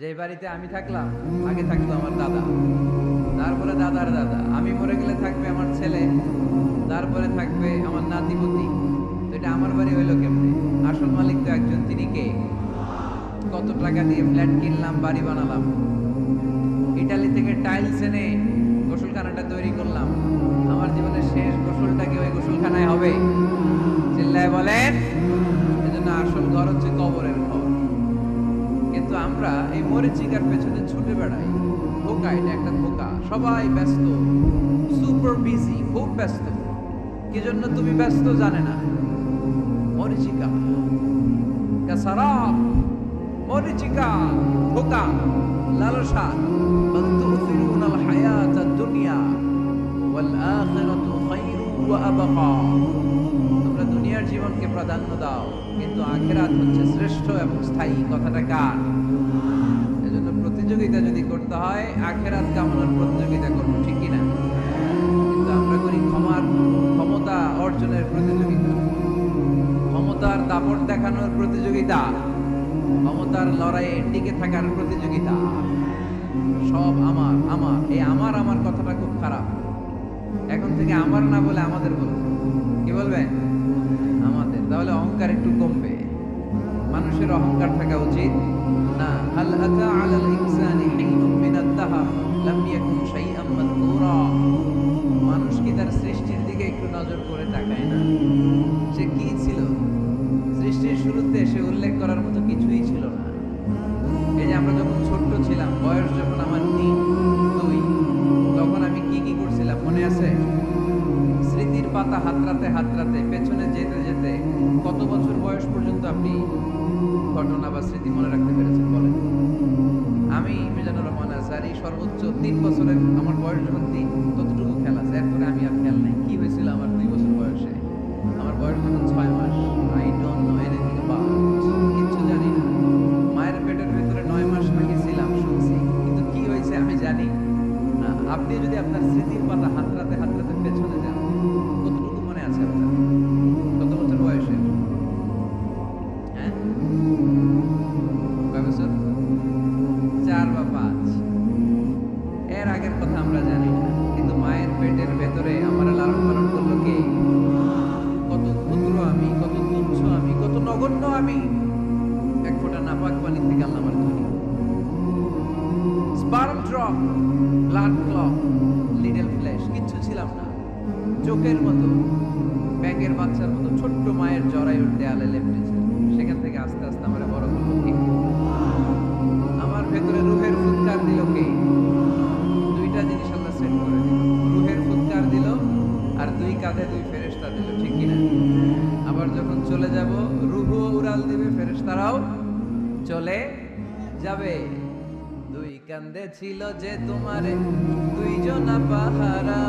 যে বাড়িতে আমি থাকলাম আগে থাকতো আমার দাদা, তারপরে দাদার দাদা, আমি মরে গেলে থাকবে আমার ছেলে, তারপরে থাকবে আমার নাতিপতি। তো এটা আমার বাড়ি হইলো কেমনে? আসল মালিক তো একজন, তিনি কে? কত টাকা দিয়ে ফ্ল্যাট কিনলাম, বাড়ি বানালাম, ইটালি থেকে টাইলস এনে গোসলখানাটা তৈরি করলাম, আমার জীবনের শেষ গোসলটা কি ওই গোসলখানায় হবে? চিল্লায় বলেন। এজন্য আসল ঘর হচ্ছে কবরের ঘর। কিন্তু আমরা এই মরিচিকার পেছনে ছুটে বেড়াই। ধোকা, এটা একটা ধোকা। সবাই ব্যস্ত, সুপার বিজি, খুব ব্যস্ত। কি জন্য তুমি ব্যস্ত জানে না? মরিচিকা, কাসারাব, মরিচিকা, ধোকা, লালসা। বাল তুসিরুনাল হায়াতাদ দুনিয়া ওয়াল আখিরাতু খায়রু ওয়া আবকা। তোমরা দুনিয়ার জীবনকে প্রাধান্য দাও, কিন্তু আখিরাত হচ্ছে শ্রেষ্ঠ এবং স্থায়ী। কথাটা কার? এজন্য প্রতিযোগিতা যদি করতে হয়, আখিরাত কামনার প্রতিযোগিতা করবো, ঠিক কি না? কিন্তু আমরা করি ক্ষমতা অর্জনের প্রতিযোগিতা, ক্ষমতার দাপট দেখানোর প্রতিযোগিতা, ক্ষমতার লড়াইয়ে টিকে থাকার প্রতিযোগিতা। সব আমার আমার, এই আমার আমার কথাটা খুব খারাপ। এখন থেকে আমার না বলে আমাদের বলবে। কি বলবেন? আমাদের। তাহলে অহংকার একটু কমবে। মানুষের অহংকার থাকা উচিত না। হাল আতা আলাল ইনসানি হিনুম মিনাদ দাহর লাম ইয়াকুন শাইআম মাযকুরা। মানুষ কি তার সৃষ্টির দিকে একটু নজর করে তাকায় না? সে কি ছিল? সৃষ্টির শুরুতে সে উল্লেখ করার মতো কিছুই ছিল না। এই যে আমরা যখন ছোট্ট ছিলাম, বয়স যখন আমার 3-2, তখন আমি কি কি করছিলাম মনে আছে? স্মৃতির পাতা হাতড়াতে হাতড়াতে পেছনে যেতে যেতে কত বছর বয়স পর্যন্ত আপনি ঘটনা বা স্মৃতি মনে রাখতে পেরেছেন বলেন? আমি মিজানুর রহমান আজহারি সর্বোচ্চ 3 বছরের, আমার বয়স যখন 3 ততটুকু খেয়াল আছে। এরপরে আমি আর খেয়াল নাই কি হয়েছিল আমার 2 বছর বয়সে। আমার বয়স যখন 6 মাস, I don't know anything about, কিচ্ছু জানি না। মায়ের পেটের ভেতরে 9 মাস নাকি ছিলাম শুনছি, কিন্তু কি হয়েছে আমি জানি না। আপনি যদি আপনার স্মৃতির পাতা হাতড়াতে হাতড়াতে পেছনে যান, কতটুকু মনে আছে আপনার? কত বছর বয়সে? হ্যাঁ, কয় বছর? 4 বা 5। এর আগের কথা আমরা জানি না, কিন্তু মায়ের পেটের ভেতরে আমার লালন পালন করলো কে? কত ক্ষুদ্র আমি, কত তুচ্ছ আমি, কত নগণ্য আমি। এক ফোঁটা নাপাক পানি থেকে আল্লাহ আমার তৈরি। Sperm drop, blood clot, little flesh, কিচ্ছু ছিলাম না। চোখের মতো, ব্যাঙের বাচ্চার মতো ছোট্ট মায়ের জরায়ুর দেয়ালে লেপটেছে। সেখান থেকে আস্তে আস্তে আমার বড় করলো কে? আমার ভেতরে রুহের ফুৎকার দিল কে? 2টা জিনিস আল্লাহ সেট করে দিল। রুহের ফুৎকার দিল, আর 2 কাঁধে 2 ফেরেশতা দিল, ঠিক কিনা? আবার যখন চলে যাব, রুহও উড়াল দিবে, ফেরেশতারাও চলে যাবে। 2 কাঁধে ছিল যে তোমারে 2 জনা পাহারা,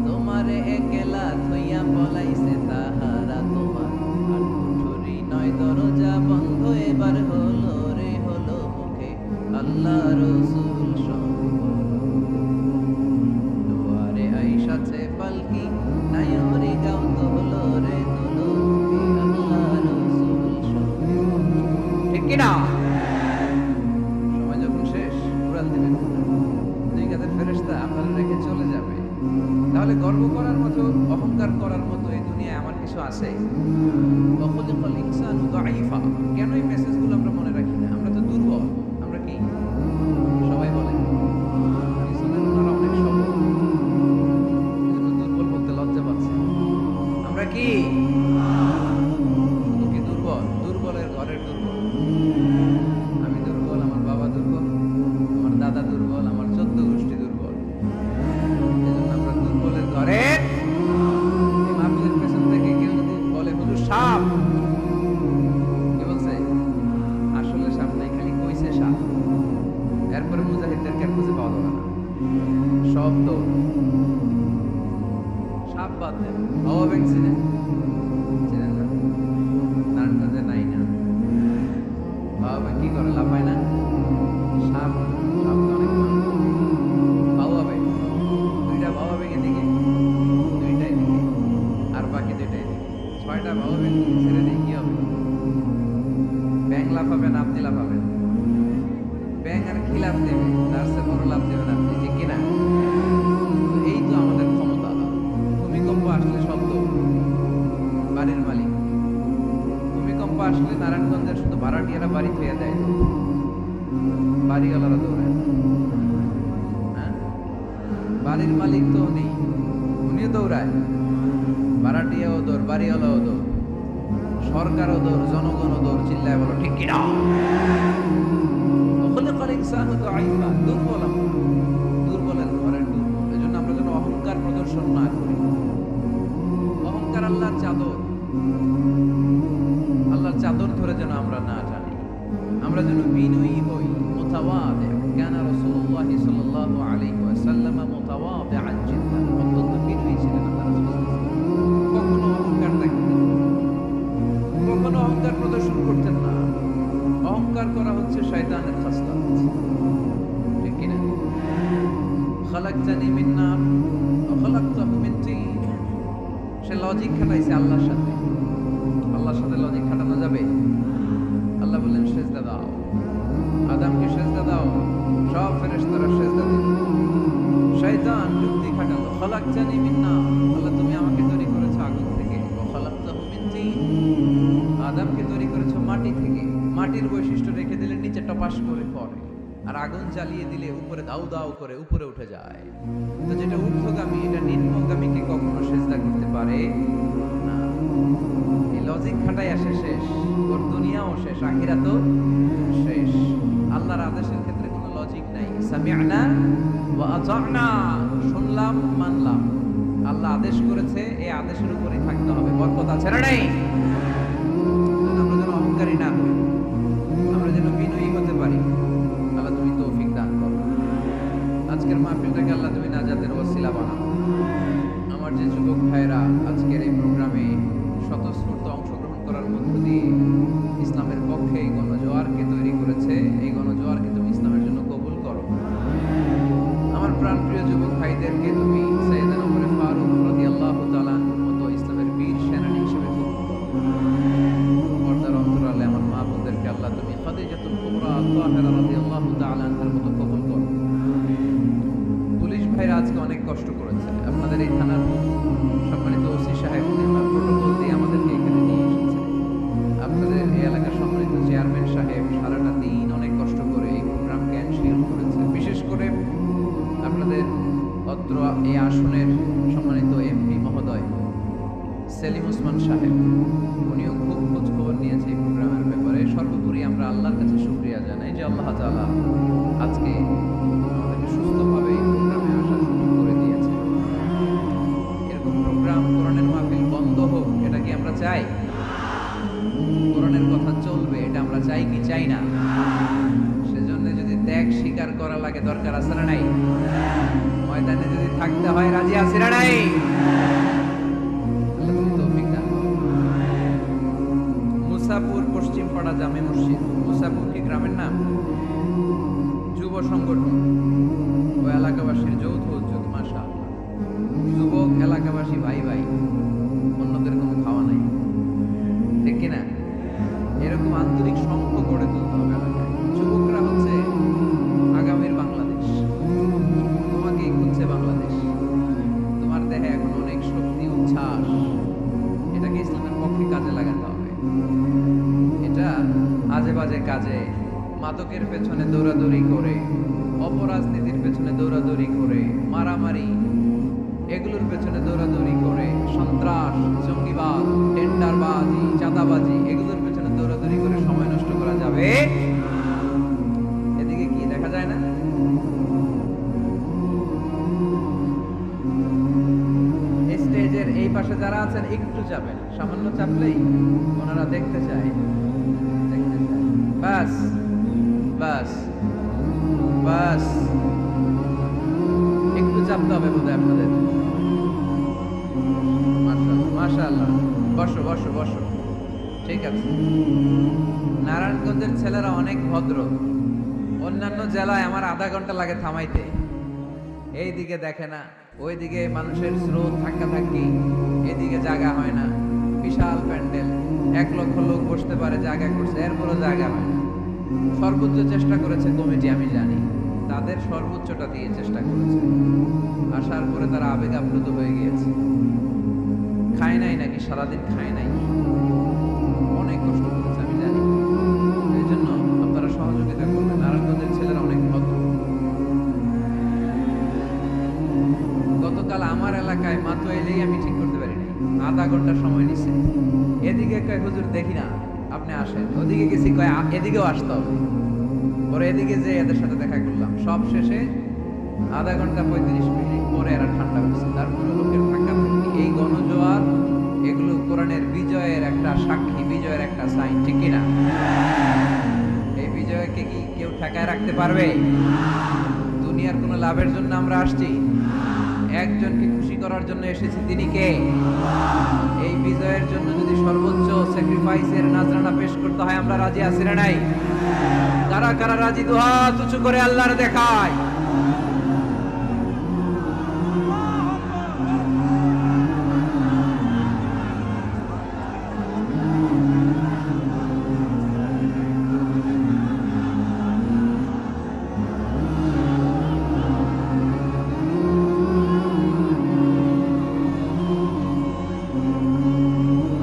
তোমারে একলা থইয়া পলাইছে তাহারা। তোমার আর কুঠুরি নয় দরজা বন্ধ, এবার হলো রে হলো মুখে আল্লাহ রসুল সঙ্গ। দুয়ারে আইসাছে পালকি, নায়রি গাও তোলো রে তোলো মুখে আল্লাহ রসুল সঙ্গ। ঠিক কিনা? সময় যখন শেষ, উড়াল দিবে 2 কাঁধের ফেরেশতা আপনারা রেখে চলে যাবে। তাহলে গর্ব করার মতো, অহংকার করার মতো এই দুনিয়ায় আমার কিছু আছে? ওয়াখুলিকাল ইনসানু দাঈফা। কেন এই মেসেজগুলো আমরা মনে রাখি না? আমরা তো দুর্বল। আমরা কি সবাই বলে পিছনের ওনারা অনেক সবল, এজন্য দুর্বল বলতে লজ্জা পাচ্ছে। আমরা কি শুধু কি দুর্বল? দুর্বলের ঘরের দুর্বল। আমি দুর্বল, আমার বাবা দুর্বল, আমার দাদা দুর্বল, আমার 14 গোষ্ঠী দুর্বল। এজন্য আমরা দুর্বলের ঘরে। এই মাহফিলের পেছন থেকে কেউ যদি বলে হুজুর সাপ, কি বলছে? আসলে সাপ নাই, খালি কইছে সাপ। এরপরে মুজাহিদদেরকে আর খুঁজে পাওয়া যাবে না, সব তো সাপ বাদ দেন। বাবা ব্যাংক চিনেন? চিনেন না? নানটা যে নাই না, বাবা ব্যাংক কি করে? লাফায় না? সাপ, সাপ তো অনেক মানুষ। বাবা ব্যাংক, 2টা বাবা ব্যাংক এদিকে, 2টা এদিকে, আর বাকি 2টা এদিকে। 6টা বাবা ব্যাংক ছেড়ে দিয়ে কি হবে? ব্যাংক লাফাবেন, আপনি লাফাবেন। ব্যাংক আর লাভ দেবে, তার চেয়ে বড় লাভ দেবেন আপনি, ঠিক কিনা? তো এই তো আমাদের ক্ষমতা। ভূমিকম্প আসলে শব্দ বাড়ির মালিক, ভূমিকম্প আসলে নারায়ণগঞ্জের শুধু ভাড়াটিয়ারা বাড়ি ফেয়ে দেয়, বাড়িওয়ালারা দৌড়ায়। হ্যাঁ, বাড়ির মালিক তো নেই, উনিও দৌড়ায়, ভাড়াটিয়াও দৌড়, বাড়িওয়ালাও দৌড়, সরকারও দৌড়, জনগণও দৌড়। চিল্লায় বলো ঠিক কিনা? দুর্বল আমরা, দুর্বলের ঘরের দুর্বল। এই জন্য আমরা যেন অহংকার প্রদর্শন না করি। অহংকার আল্লাহর চাদর, আল্লাহর চাদর ধরে যেন আমরা না টানি। আমরা যেন বিনয়ী হই, মুতাওয়াদি। কানা রাসূলুল্লাহ সাল্লাল্লাহু আলাইহি ওয়াসাল্লাম মুতাওয়াদিআন জিদ্দান, অত্যন্ত বিনয়ী ছিলেন আল্লাহর রাসূল। কখনো অহংকার দেখাতেন না, কখনো অহংকার প্রদর্শন করতেন না। অহংকার করা হচ্ছে শয়তানের খাসলাত, ঠিক কিনা? খালাকতানি মিন নার ওয়া খালাকতাহু মিন তিন। সে লজিক খাটাইছে আল্লাহর সাথে। আল্লাহর সাথে লজিক খাটানো যাবে? আল্লাহ বললেন সেজদা দাও, আদমকে সেজদা দাও, সব ফেরেশতারা সেজদা দিল। শয়তান যুক্তি খাটালো, খালাকতানি মিন নার, আল্লাহ তুমি আমাকে তৈরি করেছো আগুন থেকে, ওয়া খালাকতাহু মিন তিন, আদমকে তৈরি করেছো মাটি থেকে। মাটির বৈশিষ্ট্য রেখে দিলে নিচে টপাস করে পড়ে, আর আগুন জ্বালিয়ে দিলে উপরে দাউ দাউ করে উপরে উঠে যায়। তো যেটা ঊর্ধ্বগামী, এটা নিম্নগামীকে কখনো সেজদা করতে পারে না। এই লজিক খাটাই আসে শেষ, ওর দুনিয়াও শেষ, আখিরাতও শেষ। আল্লাহর আদেশের ক্ষেত্রে কোনো লজিক নাই। সামি'না ওয়া আতা'না, শুনলাম মানলাম। আল্লাহ আদেশ করেছে, এই আদেশের উপরই থাকতে হবে। বরকত আছে না নাই? আমরা যেন অহংকারী না হই, আমরা যেন বিনয়ী হতে পারি। আল্লাহ তুমি তৌফিক দান করো। আজকের মাহফিলটাকে আল্লাহ তুমি নাজাতের ওসিলা বানাও। আমার যে যুবক ভাইরা আজকের এই প্রোগ্রামে স্বতঃস্ফূর্ত অংশগ্রহণ করার মধ্য দিয়ে ইসলামের পক্ষে এই গণজোয়ারকে তৈরি করেছে, এই গণজোয়ারকে তুমি ইসলামের জন্য কবুল করো। আমার প্রাণপ্রিয় যুবক ভাইদেরকে তুমি সাইয়েদনা ওমর ফারুক রাদিয়াল্লাহু তাআলা আনহুর মতো ইসলামের বীর সেনানী হিসেবে কবুল করো। পর্দার অন্তরালে আমার মা বোনদেরকে আল্লাহ তুমি খাদিজাতুল কুবরা তাহেরা রাদিয়াল্লাহু তাআলা আনহার মতো কবুল করো। পুলিশ ভাইরা আজকে অনেক কষ্ট করেছে। আপনাদের এই থানার সম্মানিত ওসি সাহেব ওনার প্রোটোকল দিয়ে আমাদেরকে এখানে নিয়ে এসেছে। আপনাদের এই এলাকার সম্মানিত চেয়ারম্যান সাহেব সারাটা দিন অনেক কষ্ট করে এই প্রোগ্রামকে এনশিওর করেছে। বিশেষ করে আপনাদের অত্র এই আসনের সম্মানিত এমপি মহোদয় সেলিম ওসমান সাহেব, উনিও খুব খোঁজ খবর নিয়েছে এই প্রোগ্রামের ব্যাপারে। সর্বোপরি আমরা আল্লাহর কাছে শুকরিয়া জানাই যে আল্লাহ তাআলা আজকে আমাদেরকে সুস্থভাবে এই প্রোগ্রামে আসার সুযোগ করে দিয়েছে। এরকম প্রোগ্রাম, কোরআনের মাহফিল বন্ধ হোক, এটা কি আমরা চাই? কোরআনের কথা চলবে, এটা আমরা চাই কি চাই না? সেজন্য যদি ত্যাগ স্বীকার করা লাগে, দরকার আছে না নাই? ময়দানে যদি থাকতে হয়, রাজি আছে না নাই? মুসাপুর পশ্চিম পাড়া জামে মসজিদ, মুসাপুর কি গ্রামের নাম? যুব সংগঠন ও এলাকাবাসীর যৌথ উদ্যোগ। মাশাআল্লাহ, যুবক এলাকাবাসী ভাই ভাই, অন্যদের কোনো খাওয়া নাই, ঠিক কিনা? এরকম আন্তরিক সংঘ গড়ে তুলতে হবে এলাকায়। যুবকরা হচ্ছে আগামীর বাংলাদেশ, তোমাকেই খুঁজছে বাংলাদেশ। তোমার দেহে এখন অনেক শক্তি, উচ্ছ্বাস, এটাকে ইসলামের পক্ষে কাজে লাগাতে হবে। এটা আজে বাজে কাজে, মাদকের পেছনে দৌড়াদৌড়ি করে, অপরাজনীতির পেছনে দৌড়াদৌড়ি করে, মারামারি এগুলোর পেছনে দৌড়াদৌড়ি করে, সন্ত্রাস, জঙ্গিবাদ, টেন্ডারবাজি, চাঁদাবাজি এগুলোর পেছনে দৌড়াদৌড়ি করে সময় নষ্ট করা যাবে? এদিকে কি দেখা যায় না? স্টেজের এই পাশে যারা আছেন একটু যাবেন, সামান্য চাপলেই ওনারা দেখতে চায়, দেখতে চায়। বাস বাস বাস, একটু চাপতে হবে বোধহয় আপনাদের। মাশাআল্লাহ, বসো বসো বসো, ঠিক আছে। নারায়ণগঞ্জের ছেলেরা অনেক ভদ্র। অন্যান্য জেলায় আমার আধা ঘন্টা লাগে থামাইতে, এইদিকে দেখে না, ওইদিকে মানুষের স্রোত ধাক্কা ধাক্কি, এদিকে জায়গা হয় না। বিশাল প্যান্ডেল, 1 লক্ষ লোক বসতে পারে, জায়গা করছে, এরপরও জায়গা হয় না। সর্বোচ্চ চেষ্টা করেছে কমিটি, আমি জানি। তাদের সর্বোচ্চটা দিয়ে চেষ্টা করেছে। আসার পরে তারা আবেগ আপ্লুত হয়ে গিয়েছে। খায় নাই নাকি, সারাদিন খায় নাই, অনেক কষ্ট করেছে আমি জানি। এই জন্য আপনারা সহযোগিতা করবেন। নারায়ণগঞ্জের ছেলেরা অনেক ভদ্র। গতকাল আমার এলাকায় মাত্র এলেই আমি ঠিক করতে পারিনি, আধা ঘন্টা সময় নিছে। এদিকে কয় হুজুর দেখি না, আপনি আসেন। ওদিকে গেছি, কয় এদিকেও আসতে হবে। পরে এদিকে যে এদের সাথে দেখা করলাম, সব শেষে আধা ঘন্টা 35 মিনিট পরে এরা ঠান্ডা হয়েছে। তারপরে লোকের থাকা থাকি, এই গণজোয়ার এগুলো কোরআনের বিজয়ের একটা সাক্ষী, বিজয়ের একটা সাইন, ঠিক কিনা? এই বিজয়কে কি কেউ ঠেকায় রাখতে পারবে? দুনিয়ার কোনো লাভের জন্য আমরা আসছি? একজনকে খুশি করার জন্য এসেছি, তিনি কে? এই বিজয়ের জন্য যদি সর্বোচ্চ স্যাক্রিফাইসের নাজরানা পেশ করতে হয়, আমরা রাজি আছি না নাই? কারা কারা রাজি? দুহাত উঁচু করে আল্লাহর দেখায়।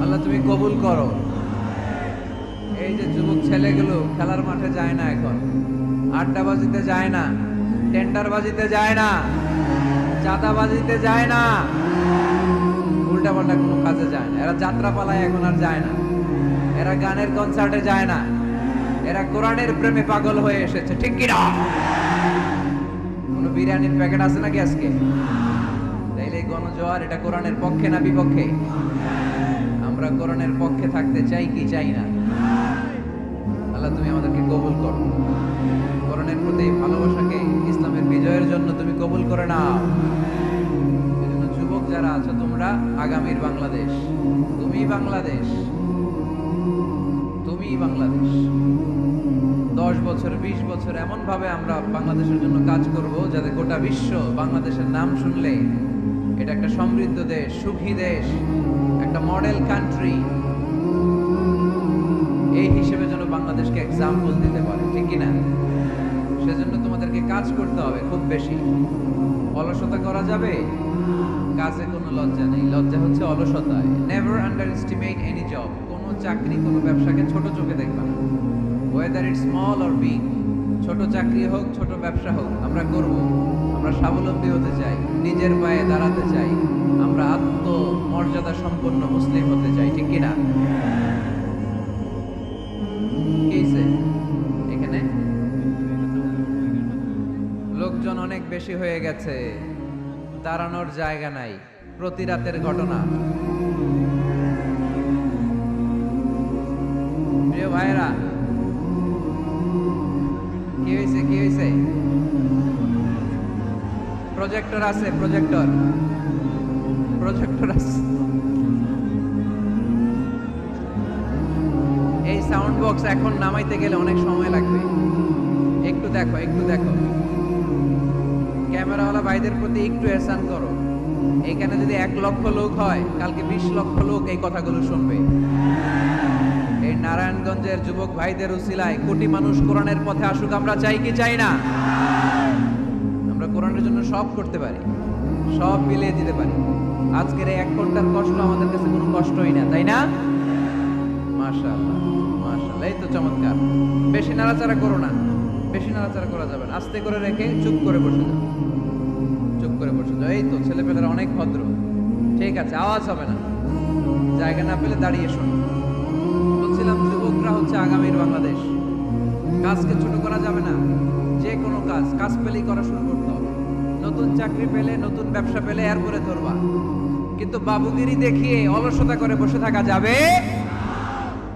আল্লাহ তুমি কবুল করো। এই যে যুবক ছেলেগুলো খেলার মাঠে যায় না, এখন আড্ডাবাজিতে যায় না, টেন্ডারবাজিতে যায় না, চাঁদাবাজিতে যায় না, উল্টাপাল্টা কোনো কাজে যায় না। এরা যাত্রা পালায় এখন আর যায় না, এরা গানের কনসার্টে যায় না, এরা কোরআনের প্রেমে পাগল হয়ে এসেছে, ঠিক কিনা? কোনো বিরিয়ানির প্যাকেট আছে নাকি আজকে? তাইলে এই গণজোয়ার এটা কোরআনের পক্ষে না বিপক্ষে? আমরা কোরআনের পক্ষে থাকতে চাই কি চাই না? আল্লাহ তুমি আমাদেরকে কবুল করো। কোরআনের প্রতি ভালোবাসাকে ইসলামের বিজয়ের জন্য তুমি কবুল করে নাও। এজন্য যুবক যারা আছো, তোমরা আগামীর বাংলাদেশ, তুমি বাংলাদেশ, তুমি বাংলাদেশ। 10 বছর 20 বছর এমন ভাবে আমরা বাংলাদেশের জন্য কাজ করব যাতে গোটা বিশ্ব বাংলাদেশের নাম শুনলে এটা একটা সমৃদ্ধ দেশ, সুখী দেশ, একটা মডেল কান্ট্রি, এই হিসেবে যেন বাংলাদেশকে এক্সাম্পল দিতে পারে, ঠিক কিনা? সেজন্য তোমাদেরকে কাজ করতে হবে খুব বেশি। অলসতা করা যাবে? কাজে কোনো লজ্জা নেই, লজ্জা হচ্ছে অলসতায়। Never underestimate any job. কোনো চাকরি, কোনো ব্যবসাকে ছোট চোখে দেখবা না, whether it small or big. ছোট চাকরি হোক, ছোট ব্যবসা হোক, আমরা করব। আমরা স্বাবলম্বী হতে চাই, নিজের পায়ে দাঁড়াতে চাই, আমরা আত্মমর্যাদা সম্পন্ন মুসলিম হতে চাই, ঠিক কিনা? এখানে লোকজন অনেক বেশি হয়ে গেছে, দাঁড়ানোর জায়গা নাই। প্রতি রাতের ঘটনা। প্রিয় ভাইরা, কি হয়েছে? কি হয়েছে? প্রজেক্টর আছে, প্রজেক্টর আছে। এই সাউন্ড বক্স এখন নামাইতে গেলে অনেক সময় লাগবে। একটু দেখো, একটু দেখো। ক্যামেরাওয়ালা ভাইদের প্রতি একটু এহসান করো। এখানে যদি 1 লক্ষ লোক হয়, কালকে 20 লক্ষ লোক এই কথাগুলো শুনবে। এই নারায়ণগঞ্জের যুবক ভাইদের উসিলায় কোটি মানুষ কোরআনের পথে আসুক, আমরা চাই কি চাই না? আমরা কোরআনের জন্য সব করতে পারি, সব মিলিয়ে দিতে পারি। আজকের এই 1 ঘন্টার কষ্ট আমাদের কাছে কোনো কষ্টই না, তাই না? মাশাআল্লাহ, মাশাআল্লাহ, এই তো চমৎকার। বেশি নাড়াচাড়া করো না, বেশি নাড়াচাড়া করা যাবে না। আস্তে করে রেখে চুপ করে বসে যাও, চুপ করে বসে যাও। এই তো ছেলেপেলেরা অনেক ভদ্র, ঠিক আছে, আওয়াজ হবে না। জায়গা না পেলে দাঁড়িয়ে শোনো। বলছিলাম যুবকরা হচ্ছে আগামীর বাংলাদেশ। কাজকে ছোট করা যাবে না। যে কোনো কাজ পেলেই করা শুরু করতে হবে। নতুন চাকরি পেলে, নতুন ব্যবসা পেলে এরপরে ধরবা, কিন্তু বাবুগিরি দেখিয়ে অলসতা করে বসে থাকা যাবে।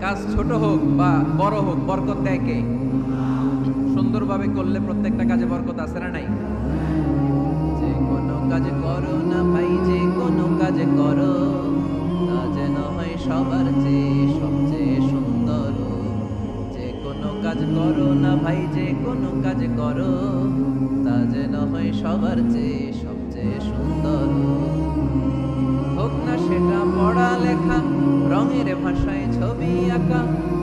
কাজ ছোট হোক বা বড় হোক, বরকত দেয় কে? সুন্দরভাবে করলে প্রত্যেকটা কাজে বরকত আছে না নাই? যে কোনো কাজ করো না ভাই, যে কোনো কাজ করো, তা যেন হয় সবার চেয়ে সবচেয়ে সুন্দর। যে কোনো কাজ করো না ভাই, যে কোনো কাজ করো, তা যেন হয় সবার চেয়ে সবচেয়ে সুন্দর। হোক না সেটা পড়ালেখা, রঙের ভাষায় ছবি আঁকা,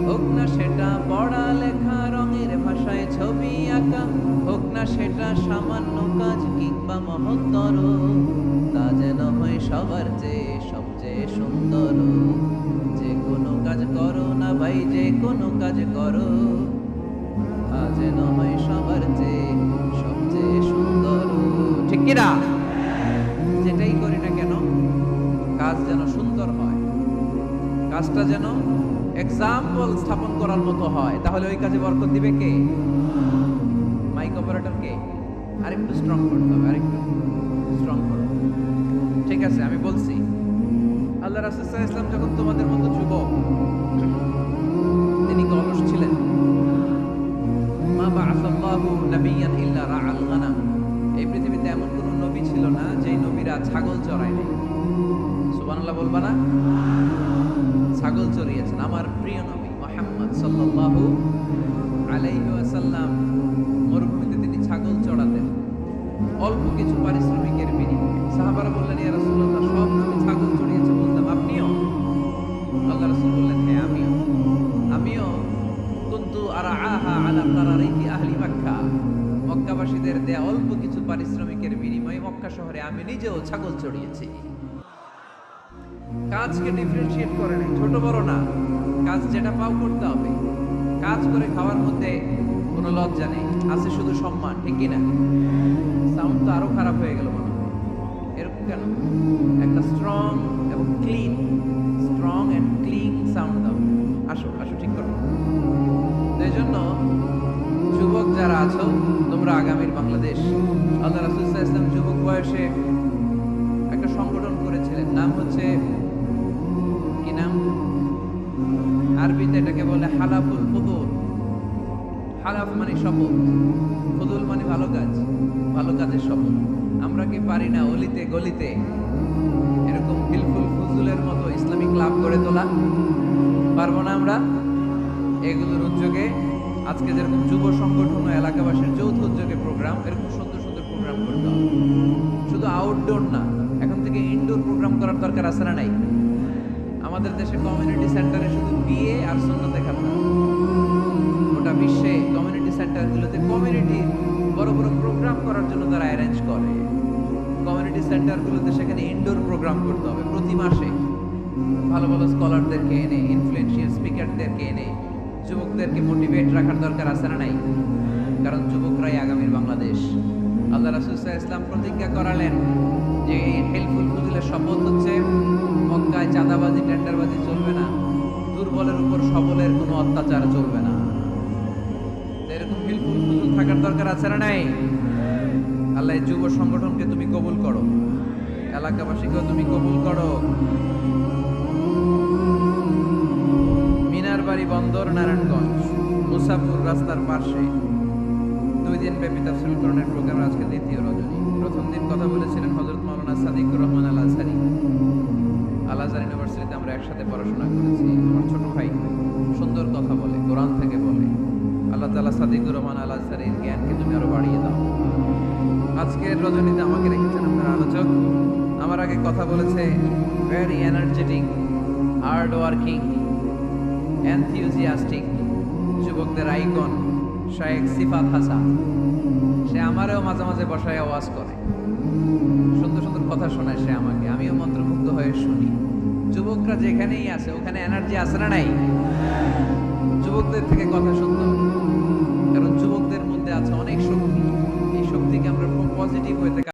হোক না সেটা পড়ালেখা, রঙের ভাষায় ছবি আঁকা, হোক না সেটা সামান্য কাজ কিংবা মহত্তর, তা যেন হয় সবার চেয়ে সবচেয়ে সুন্দর। যে কোনো কাজ করো না ভাই, যে কোনো কাজ করো, তা যেন হয় সবার চেয়ে সবচেয়ে সুন্দর। ঠিক কিনা? যেটাই করি না কেন কাজ যেন সুন্দর হয়, কাজটা যেন এক্সাম্পল স্থাপন করার মতো হয়। তাহলে ওই কাজে বরকত দিবে কে? মাইক অপারেটর কে? আরেকটু স্ট্রং করতে হবে, আরেকটু স্ট্রং করো। ঠিক আছে, আমি বলছি আল্লাহ রাসূল সাল্লাল্লাহু আলাইহি ওয়াসাল্লাম যখন তোমাদের মতো যুবক, তিনি কি অলস ছিলেন? মা বাআসাল্লাহু নাবিয়্যান ইল্লা রাআল গানাম। এই পৃথিবীতে এমন কোন নবী ছিল না যেই নবীরা ছাগল চড়ায় নাই। সুবহানাল্লাহ বলবা না? ছাগল চড়িয়েছেন আমার প্রিয় নবী মুহাম্মদ সাল্লাল্লাহু আলাইহি ওয়াসাল্লাম। মরুভূমিতে তিনি ছাগল চড়াতেন অল্প কিছু পারিশ্রমিকের বিনিময়ে। সাহাবারা বললেন, ইয়া রাসূলুল্লাহ, সব নবী ছাগল চড়িয়েছে বুঝলাম, আপনিও? আল্লাহ রাসূল বললেন, হ্যাঁ আমিও কুনতু আরআহা আলা কারারিহি আহলি মক্কা। মক্কাবাসীদের দেয়া অল্প কিছু পারিশ্রমিকের বিনিময়ে মক্কা শহরে আমি নিজেও ছাগল চড়িয়েছি। কাজকে ডিফারেন্সিয়েট করে নাই, ছোট বড় না, কাজ যেটা পাও করতে হবে। কাজ করে খাওয়ার মধ্যে কোনো লজ্জা নেই, আছে শুধু সম্মান। ঠিক কিনা? সাউন্ড তো আরো খারাপ হয়ে গেল মনে হয়। এরকম কেন? একটা স্ট্রং এবং clean, strong and clean sound দাও। আসো আসো, ঠিক করো। এই জন্য যুবক যারা আছো, তোমরা আগামীর বাংলাদেশ। আল্লাহ রাসূল সাল্লাল্লাহু আলাইহি ওয়াসাল্লাম যুবক বয়সে একটা সংগঠন করেছিলেন, নাম হচ্ছে কি নাম? আরবিতে এটাকে বলে হালাফুল ফুদুল। হালাফ মানে শপথ, ফুদুল মানে ভালো কাজ, ভালো কাজের শপথ। আমরা কি পারি না অলিতে গলিতে এরকম হিলফুল ফুজুলের মতো ইসলামিক ক্লাব গড়ে তোলা? পারবো না আমরা? এগুলোর উদ্যোগে আজকে যেরকম যুব সংগঠন ও এলাকাবাসীর যৌথ উদ্যোগে প্রোগ্রাম, এরকম সুন্দর সুন্দর প্রোগ্রাম করতে হবে। শুধু আউটডোর না, এখন থেকে ইনডোর প্রোগ্রাম করার দরকার আছে না নাই? আমাদের দেশে কমিউনিটি সেন্টারে শুধু বিয়ে আর সুন্নাত দেখানো না, গোটা বিশ্বে কমিউনিটি সেন্টারগুলোতে কমিউনিটি বড় বড় প্রোগ্রাম করার জন্য তারা অ্যারেঞ্জ করে। কমিউনিটি সেন্টারগুলোতে সেখানে ইনডোর প্রোগ্রাম করতে হবে প্রতি মাসে। ভালো ভালো স্কলারদেরকে এনে, ইনফ্লুয়েন্সিয়াল স্পিকারদেরকে এনে যুবকদেরকে মোটিভেট রাখার দরকার আছে না নাই? কারণ যুবকরাই আগামীর বাংলাদেশ। আল্লাহ রাসূল সাল্লাল্লাহু আলাইহি ওয়াসাল্লাম প্রতিজ্ঞা করালেন যে হেলফুল ফুজুলের শপথ হচ্ছে মক্কায় চাঁদাবাজি টেন্ডারবাজি চলবে না, দুর্বলের উপর সবলের কোনো অত্যাচার চলবে না। এরকম হেলফুল ফুজুল থাকার দরকার আছে না নাই? আল্লাহ যুব সংগঠনকে তুমি কবুল করো, এলাকাবাসীকেও তুমি কবুল করো। মিনারবাড়ি বন্দর, নারায়ণগঞ্জ, মুসাফুর রাস্তার পাশে 2 দিন ব্যাপী তাফসীরুল কোরআনের প্রোগ্রাম, আজকে দ্বিতীয় রজনী। প্রথম দিন কথা বলেছিলেন হযরত মাওলানা সাদিকুর রহমান আল আজহারী। আল আজহার ইউনিভার্সিটিতে আমরা একসাথে পড়াশোনা করেছি। আমার ছোট ভাই সুন্দর কথা বলে, কোরআন থেকে বলে। আল্লাহ তাআলা সাদিকুর রহমান আল আজহারীর জ্ঞানকে তুমি আরো বাড়িয়ে দাও। আজকের রজনীতে আমাকে রেখেছেন আপনার আলোচক। আমার আগে কথা বলেছে very energetic, hard working, enthusiastic যুবকদের আইকন শায়েখ সিফাত হাসান। সে আমারও মাঝে মাঝে বসায় আওয়াজ করে, সুন্দর সুন্দর কথা শোনায় সে আমাকে, আমিও মন্ত্রমুগ্ধ হয়ে শুনি। যুবকরা যেখানেই আছে ওখানে এনার্জি আছে না নাই? যুবকদের থেকে কথা শুনতে হবে, কারণ যুবকদের মধ্যে আছে অনেক শক্তি। এই শক্তিকে আমরা পজিটিভ হইতে